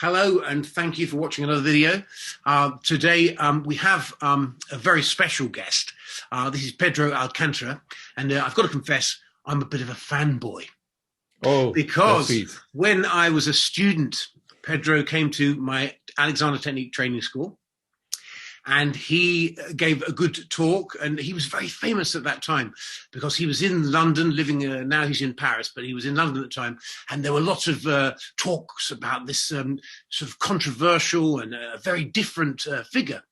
Hello, and thank you for watching another video. Today we have a very special guest. This is Pedro Alcantara, and I've got to confess, I'm a bit of a fanboy. Oh, because when I was a student, Pedro came to my Alexander Technique training school, and he gave a good talk, and he was very famous at that time because he was in London living, now he's in Paris, but he was in London at the time, and there were lots of talks about this sort of controversial and very different figure.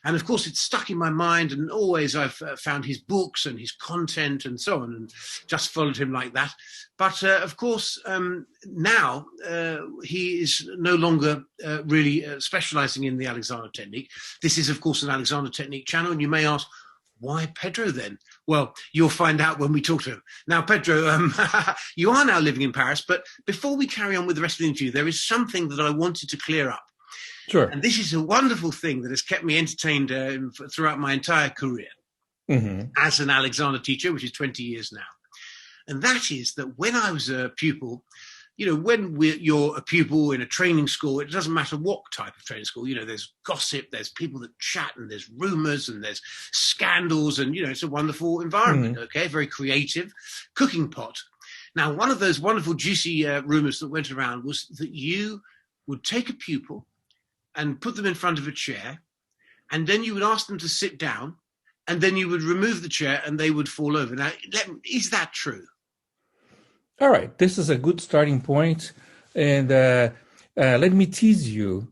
And of course, it's stuck in my mind, and always I've found his books and his content and so on, and just followed him like that. But of course, now he is no longer really specializing in the Alexander Technique. This is, of course, an Alexander Technique channel, and you may ask, why Pedro then? Well, you'll find out when we talk to him. Now, Pedro, you are now living in Paris, but before we carry on with the rest of the interview, there is something that I wanted to clear up. Sure. And this is a wonderful thing that has kept me entertained throughout my entire career as an Alexander teacher, which is 20 years now. And that is that when I was a pupil, you know, when you're a pupil in a training school, it doesn't matter what type of training school, you know, there's gossip, there's people that chat, and there's rumors, and there's scandals, and, you know, it's a wonderful environment, okay, very creative, cooking pot. Now, one of those wonderful, juicy rumors that went around was that you would take a pupil and put them in front of a chair, and then you would ask them to sit down, and then you would remove the chair and they would fall over. Now, is that true? All right, this is a good starting point, and let me tease you.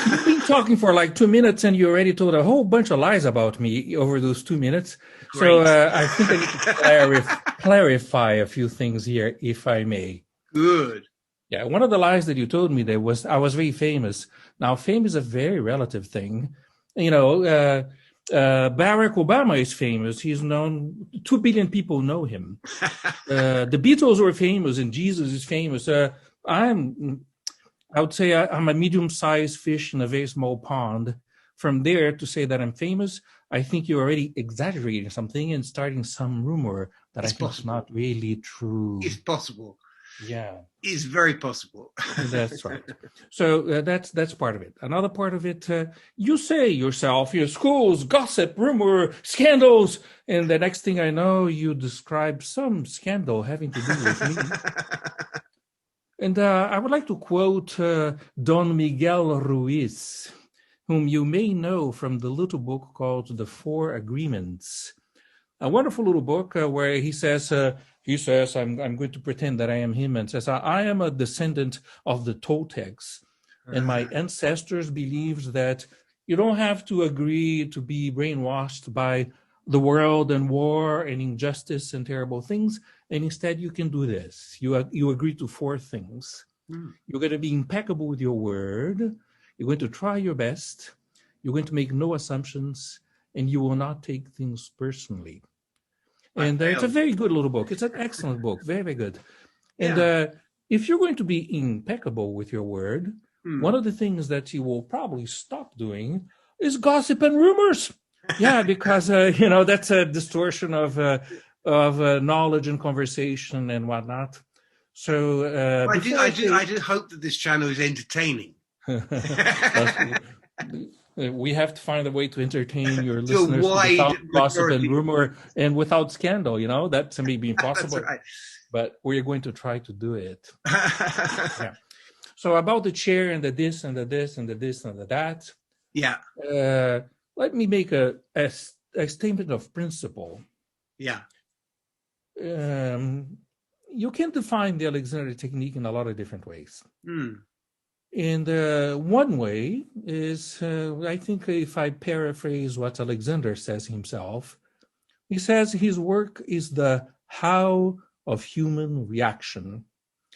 You've been talking for like 2 minutes, and you already told a whole bunch of lies about me over those 2 minutes. Great. So I think I need to clarify a few things here, if I may. Good. Yeah, one of the lies that you told me there was I was very famous. Now, fame is a very relative thing. You know, Barack Obama is famous. He's known, 2 billion people know him. The Beatles were famous, and Jesus is famous. I would say I'm a medium-sized fish in a very small pond. From there to say that I'm famous, I think you're already exaggerating something and starting some rumor that I think is not really true. It's possible. Yeah, it's very possible. That's right. So that's part of it. Another part of it, you say yourself, your schools, gossip, rumor, scandals, and the next thing I know, you describe some scandal having to do with me. And I would like to quote Don Miguel Ruiz, whom you may know from the little book called The Four Agreements. A wonderful little book where he says, I'm going to pretend that I am him, and says, I am a descendant of the Toltecs, and my ancestors believed that you don't have to agree to be brainwashed by the world and war and injustice and terrible things, and instead you can do this. You agree to 4 things. You're going to be impeccable with your word. You're going to try your best. You're going to make no assumptions, and you will not take things personally. And it's a very good little book. It's an excellent book, very, very good. And if you're going to be impeccable with your word, one of the things that you will probably stop doing is gossip and rumors. Yeah, because you know, that's a distortion of knowledge and conversation and whatnot. So I do hope that this channel is entertaining. We have to find a way to entertain your listeners without gossip and rumor and without scandal. You know, that may be impossible, right. But we're going to try to do it. Yeah. So about the chair and the this and the this and the this and the that. Yeah. Let me make a statement of principle. Yeah. You can define the Alexander Technique in a lot of different ways. And one way is, I think if I paraphrase what Alexander says himself, he says his work is the how of human reaction.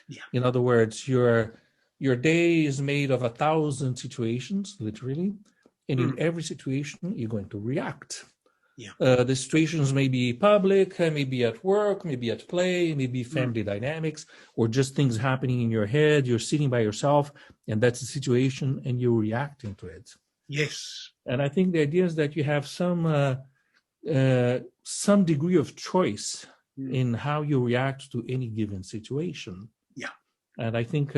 Yeah. In other words, your day is made of 1,000 situations, literally, and in every situation, you're going to react. Yeah. The situations may be public, maybe at work, maybe at play, maybe family dynamics, or just things happening in your head. You're sitting by yourself, and that's the situation, and you're reacting to it. Yes. And I think the idea is that you have some degree of choice in how you react to any given situation. Yeah. And I think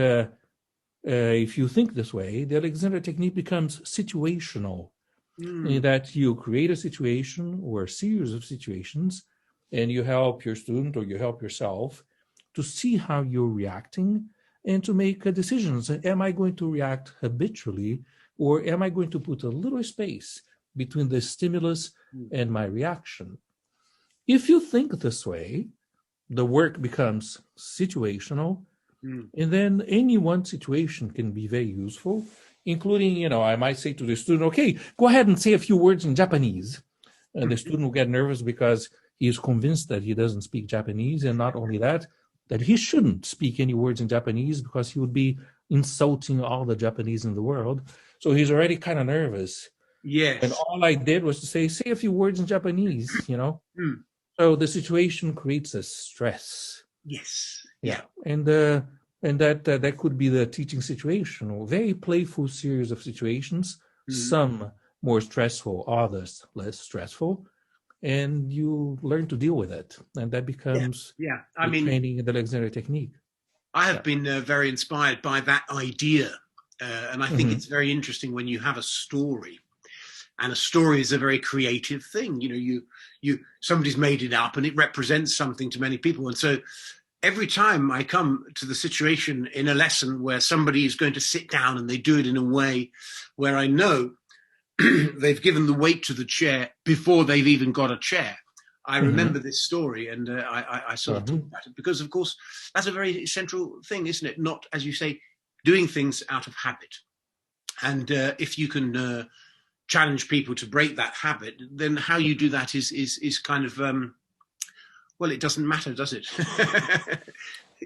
if you think this way, the Alexander technique becomes situational, in that you create a situation or a series of situations, and you help your student or you help yourself to see how you're reacting and to make decisions. Am I going to react habitually, or am I going to put a little space between the stimulus and my reaction? If you think this way, the work becomes situational, and then any one situation can be very useful, including, I might say to the student, okay, go ahead and say a few words in Japanese. And the student will get nervous because he is convinced that he doesn't speak Japanese, and not only that he shouldn't speak any words in Japanese because he would be insulting all the Japanese in the world. So he's already kind of nervous. Yes. And all I did was to say a few words in Japanese, So the situation creates a stress. Yes. Yeah. And that could be the teaching situation, or very playful series of situations, some more stressful, others less stressful, and you learn to deal with it. And that becomes training in the Alexander technique. I have been very inspired by that idea. And I think it's very interesting when you have a story. And a story is a very creative thing. Somebody's made it up and it represents something to many people. And so every time I come to the situation in a lesson where somebody is going to sit down and they do it in a way where I know they've given the weight to the chair before they've even got a chair, I remember this story, and I sort of talk about it because, of course, that's a very central thing, isn't it? Not, as you say, doing things out of habit. And if you can challenge people to break that habit, then how you do that is kind of well, it doesn't matter, does it?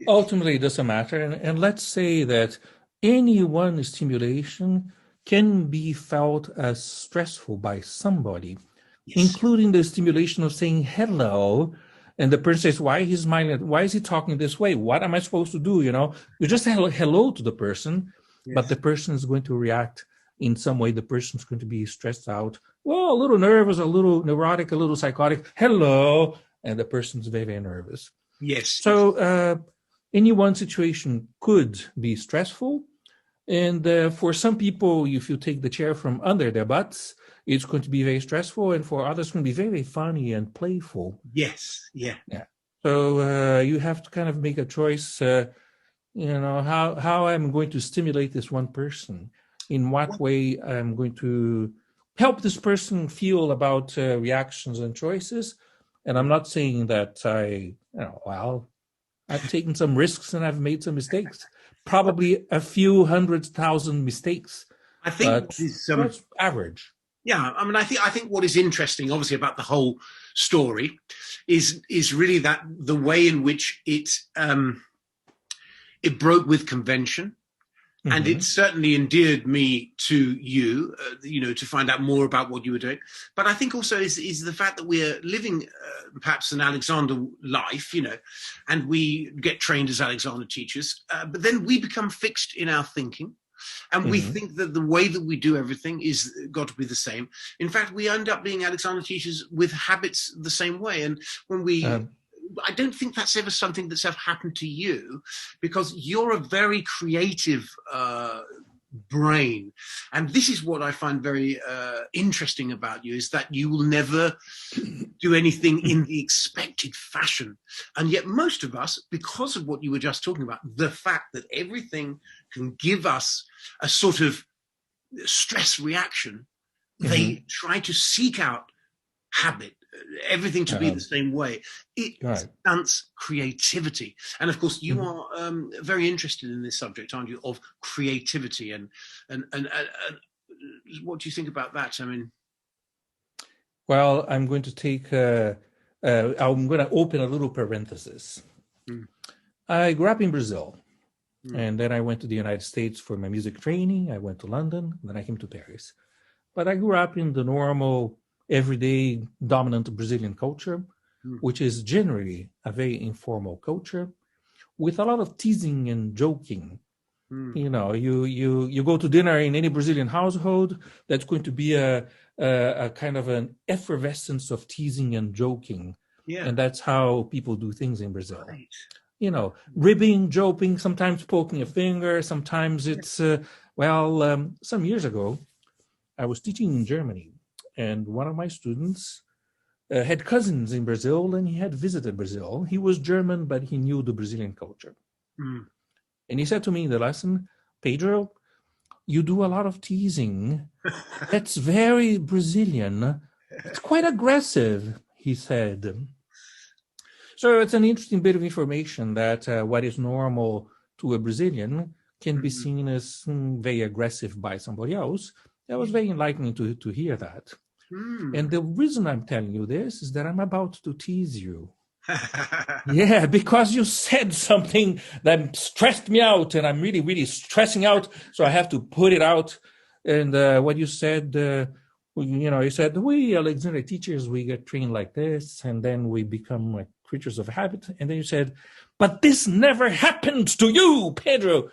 Ultimately, it doesn't matter. And let's say that any one stimulation can be felt as stressful by somebody, including the stimulation of saying hello. And the person says, why he's smiling? Why is he talking this way? What am I supposed to do? You just say hello to the person, but the person is going to react in some way. The person's going to be stressed out, well, a little nervous, a little neurotic, a little psychotic. Hello. And the person's very, very nervous. Yes. So any one situation could be stressful. And for some people, if you take the chair from under their butts, it's going to be very stressful. And for others, it's going to be very, very funny and playful. Yes. Yeah. So you have to kind of make a choice, how I'm going to stimulate this one person, in what way I'm going to help this person feel about reactions and choices. And I'm not saying that I've taken some risks and I've made some mistakes, probably a few 100,000 mistakes. I think that's average. Yeah, I mean, I think what is interesting, obviously, about the whole story is really that the way in which it broke with convention. And it certainly endeared me to you, to find out more about what you were doing. But I think also is the fact that we're living perhaps an Alexander life, and we get trained as Alexander teachers, but then we become fixed in our thinking. And we think that the way that we do everything is got to be the same. In fact, we end up being Alexander teachers with habits the same way. And when we... I don't think that's ever something that's ever happened to you, because you're a very creative brain. And this is what I find very interesting about you, is that you will never do anything in the expected fashion. And yet most of us, because of what you were just talking about, the fact that everything can give us a sort of stress reaction, they try to seek out habit, everything to be the same way. It stunts creativity. And of course, you are very interested in this subject, aren't you, of creativity? And what do you think about that? I mean, well, I'm going to take. I'm going to open a little parenthesis. I grew up in Brazil, and then I went to the United States for my music training. I went to London, then I came to Paris. But I grew up in the normal, everyday, dominant Brazilian culture, which is generally a very informal culture, with a lot of teasing and joking. You go to dinner in any Brazilian household, that's going to be a kind of an effervescence of teasing and joking. And that's how people do things in Brazil. ribbing, joking, sometimes poking a finger, sometimes it's, some years ago, I was teaching in Germany, and one of my students had cousins in Brazil, and he had visited Brazil. He was German, but he knew the Brazilian culture. Mm. And he said to me in the lesson, Pedro, you do a lot of teasing. That's very Brazilian. It's quite aggressive, he said. So it's an interesting bit of information that what is normal to a Brazilian can be seen as very aggressive by somebody else. That was very enlightening to hear that. And the reason I'm telling you this is that I'm about to tease you. Yeah, because you said something that stressed me out, and I'm really, really stressing out, so I have to put it out. And what you said, you said, we Alexander teachers, we get trained like this, and then we become like creatures of habit. And then you said, but this never happened to you, Pedro.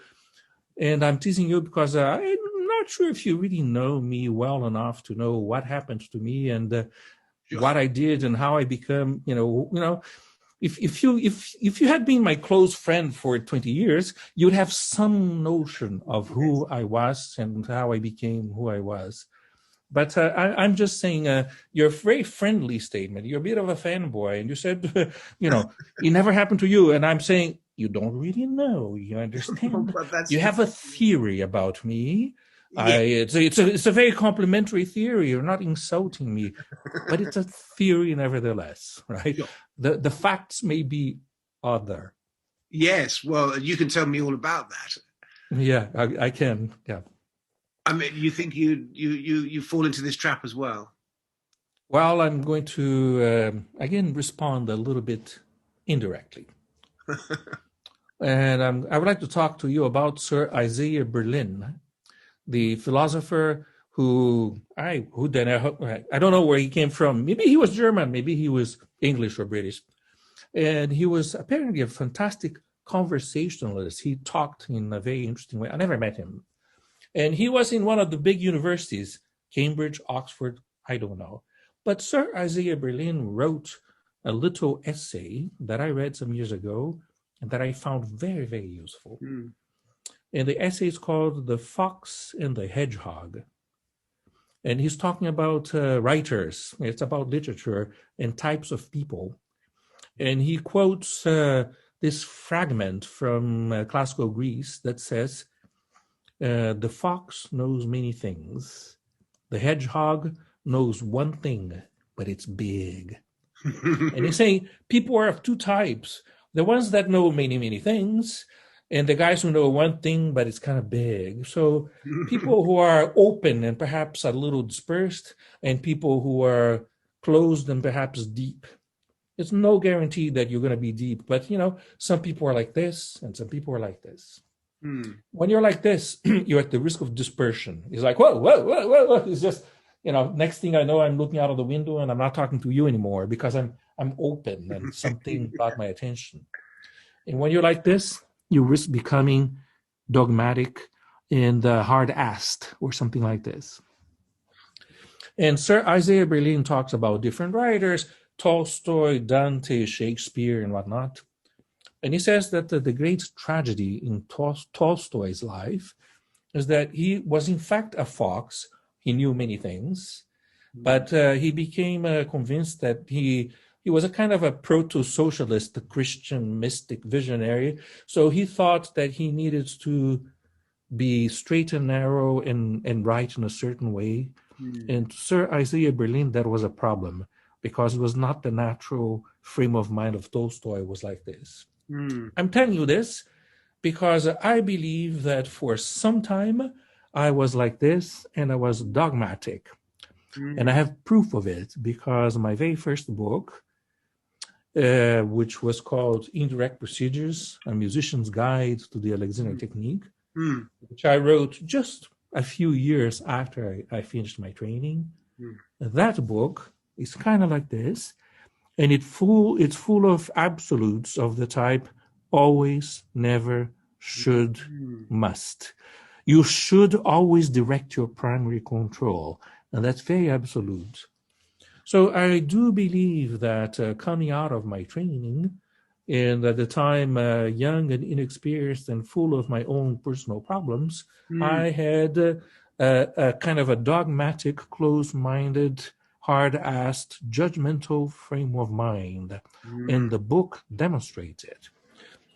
And I'm teasing you because I'm not sure if you really know me well enough to know what happened to me and what I did and how I become, if you had been my close friend for 20 years, you'd have some notion of who I was and how I became who I was. But I'm just saying, your very friendly statement, you're a bit of a fanboy, and you said, it never happened to you. And I'm saying, you don't really know. You understand? You have a theory about me. Yeah. It's a very complimentary theory. You're not insulting me, but it's a theory nevertheless, right? Sure. The facts may be other. Yes, well, you can tell me all about that. Yeah, I can. Yeah. I mean, you think you fall into this trap as well? Well, I'm going to again respond a little bit indirectly. And I would like to talk to you about Sir Isaiah Berlin, the philosopher who I don't know where he came from. Maybe he was German, maybe he was English or British. And he was apparently a fantastic conversationalist. He talked in a very interesting way. I never met him. And he was in one of the big universities, Cambridge, Oxford, I don't know. But Sir Isaiah Berlin wrote a little essay that I read some years ago and that I found very, very useful. Mm. And the essay is called The Fox and the Hedgehog. And he's talking about writers. It's about literature and types of people. And he quotes this fragment from classical Greece that says, the fox knows many things. The hedgehog knows one thing, but it's big. And he's saying people are of two types. The ones that know many, many things, and the guys who know one thing, but it's kind of big. So people who are open and perhaps a little dispersed, and people who are closed and perhaps deep. It's no guarantee that you're going to be deep, but some people are like this and some people are like this. When you're like this, you're at the risk of dispersion. It's like, whoa, whoa, whoa, whoa, whoa. It's just, next thing I know, I'm looking out of the window and I'm not talking to you anymore because I'm open and something got my attention. And when you're like this, you risk becoming dogmatic and hard-assed or something like this. And Sir Isaiah Berlin talks about different writers, Tolstoy, Dante, Shakespeare, and whatnot. And he says that the great tragedy in Tolstoy's life is that he was in fact a fox. He knew many things, but he became convinced that he was a kind of a proto-socialist, a Christian mystic visionary. So he thought that he needed to be straight and narrow and write in a certain way. And Sir Isaiah Berlin, that was a problem because it was not the natural frame of mind of Tolstoy was like this. I'm telling you this because I believe that for some time I was like this and I was dogmatic. And I have proof of it because my very first book, which was called Indirect Procedures, A Musician's Guide to the Alexander Technique, which I wrote just a few years after I finished my training. That book is kind of like this. And it's full of absolutes of the type always, never, should, must. You should always direct your primary control. And that's very absolute. So I do believe that coming out of my training, And at the time, young and inexperienced and full of my own personal problems, I had a kind of a dogmatic, close-minded, hard-assed, judgmental frame of mind. And the book demonstrates it.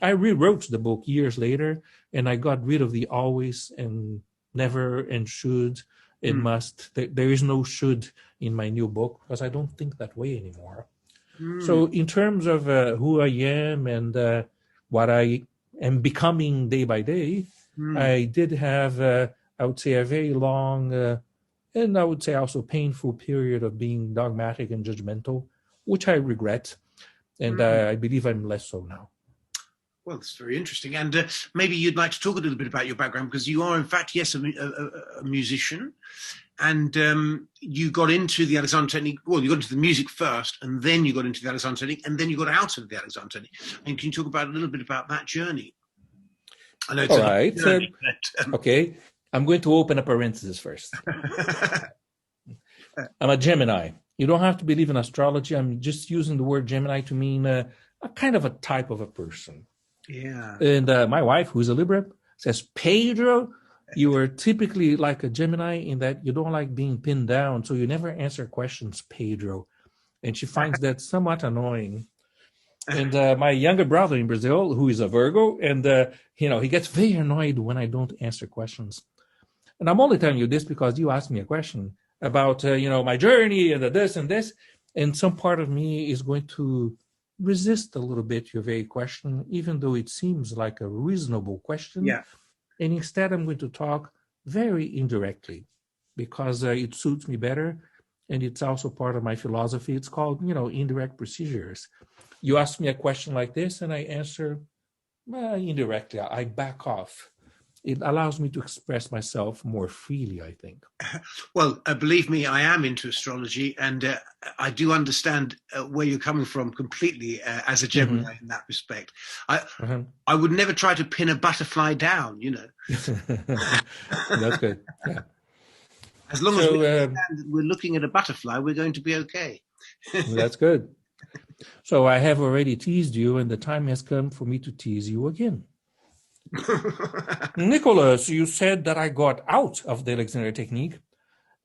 I rewrote the book years later, and I got rid of the always and never and should and must. There is no should in my new book because I don't think that way anymore. So in terms of who I am and what I am becoming day by day, I did have, I would say, a very long and I would say also painful period of being dogmatic and judgmental, which I regret. And I believe I'm less so now. Well, it's very interesting. And maybe you'd like to talk a little bit about your background, because you are, in fact, yes, a musician. And you got into the Alexander technique. Well, you got into the music first, and then you got into the Alexander technique, and then you got out of the Alexander technique. And can you talk about a little bit about that journey? I know it's all right. Journey, but, okay. I'm going to open a parenthesis first. I'm a Gemini. You don't have to believe in astrology. I'm just using the word Gemini to mean a kind of a type of a person. Yeah. And my wife, who's a Libra, says, Pedro, you are typically like a Gemini in that you don't like being pinned down, so you never answer questions, Pedro. And she finds that somewhat annoying. And my younger brother in Brazil, who is a Virgo, and he gets very annoyed when I don't answer questions. And I'm only telling you this because you asked me a question about my journey and this and this, and some part of me is going to resist a little bit your very question, even though it seems like a reasonable question. Yeah. And instead, I'm going to talk very indirectly because it suits me better. And it's also part of my philosophy. It's called, indirect procedures. You ask me a question like this, and I answer indirectly. I back off. It allows me to express myself more freely, I think. Well, believe me, I am into astrology, and I do understand where you're coming from completely as a Gemini in that respect. I would never try to pin a butterfly down, That's good. Yeah. As long as we're looking at a butterfly, we're going to be okay. That's good. So I have already teased you, and the time has come for me to tease you again. Nicholas, you said that I got out of the Alexander technique,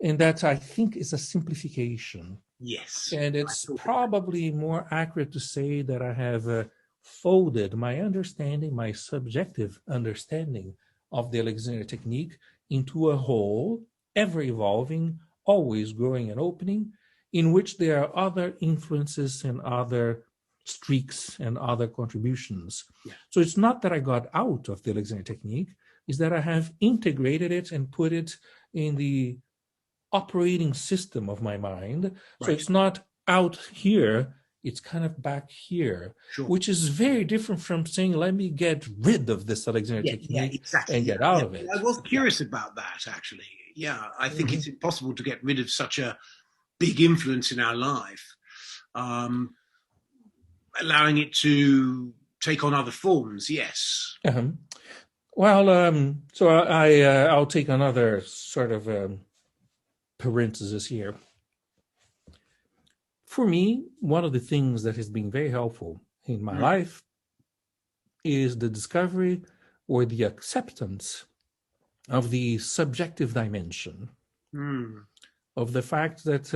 and that I think is a simplification. Yes. And it's probably more accurate to say that I have folded my understanding, my subjective understanding of the Alexander technique into a whole, ever evolving, always growing and opening, in which there are other influences and other streaks and other contributions. Yeah. So it's not that I got out of the Alexander technique, it's that I have integrated it and put it in the operating system of my mind. Right. So it's not out here, it's kind of back here, which is very different from saying, let me get rid of this Alexander technique and get out of it. I was curious about that, actually. Yeah, I think it's impossible to get rid of such a big influence in our life. Allowing it to take on other forms, yes. Well, so I'll take another sort of parenthesis here. For me, one of the things that has been very helpful in my life is the discovery or the acceptance of the subjective dimension of the fact that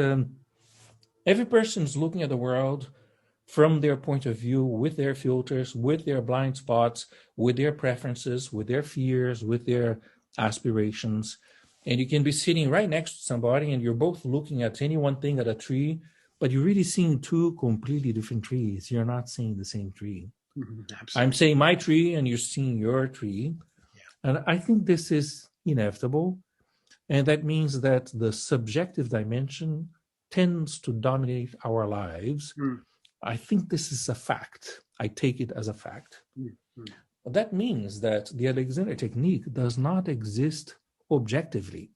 every person is looking at the world from their point of view, with their filters, with their blind spots, with their preferences, with their fears, with their aspirations. And you can be sitting right next to somebody and you're both looking at any one thing at a tree, but you're really seeing two completely different trees. You're not seeing the same tree. I'm saying my tree and you're seeing your tree. Yeah. And I think this is inevitable. And that means that the subjective dimension tends to dominate our lives. I think this is a fact. I take it as a fact. But that means that the Alexander technique does not exist objectively.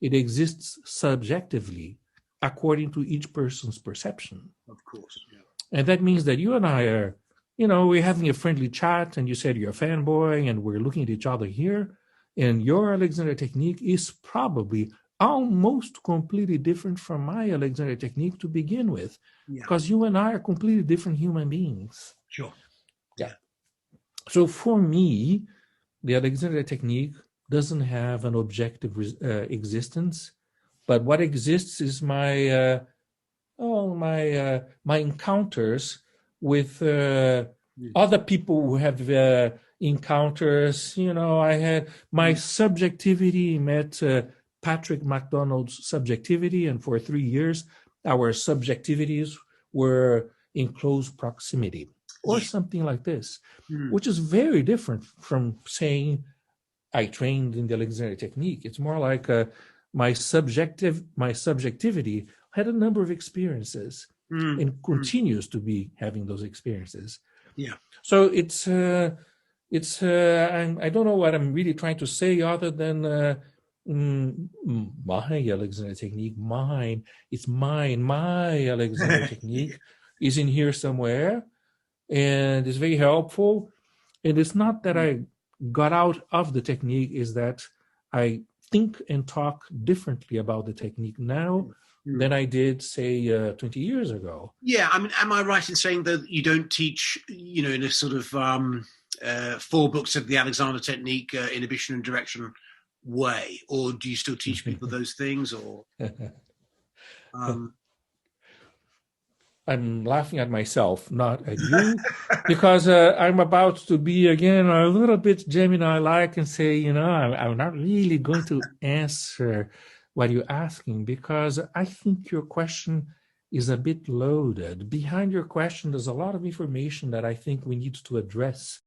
It exists subjectively according to each person's perception. Of course. Yeah. And that means that you and I are, we're having a friendly chat and you said you're a fanboy and we're looking at each other here. And your Alexander technique is probably almost completely different from my Alexander technique to begin with, because you and I are completely different human beings. Sure. So for me, the Alexandria technique doesn't have an objective existence, but what exists is my encounters with other people who have encounters. I had my subjectivity met Patrick MacDonald's subjectivity, and for 3 years, our subjectivities were in close proximity, or something like this, which is very different from saying I trained in the Alexandria technique. It's more like my subjectivity had a number of experiences and continues to be having those experiences. Yeah. So it's I don't know what I'm really trying to say other than my Alexandria technique, my Alexandria technique is in here somewhere, and it's very helpful. And it's not that I got out of the technique, is that I think and talk differently about the technique now than I did, say, 20 years ago. Yeah, I mean, am I right in saying that you don't teach, in a sort of 4 books of the Alexander technique, inhibition and direction way, or do you still teach people those things, or? I'm laughing at myself, not at you, because I'm about to be again a little bit Gemini-like and say, I'm not really going to answer what you're asking, because I think your question is a bit loaded. Behind your question, there's a lot of information that I think we need to address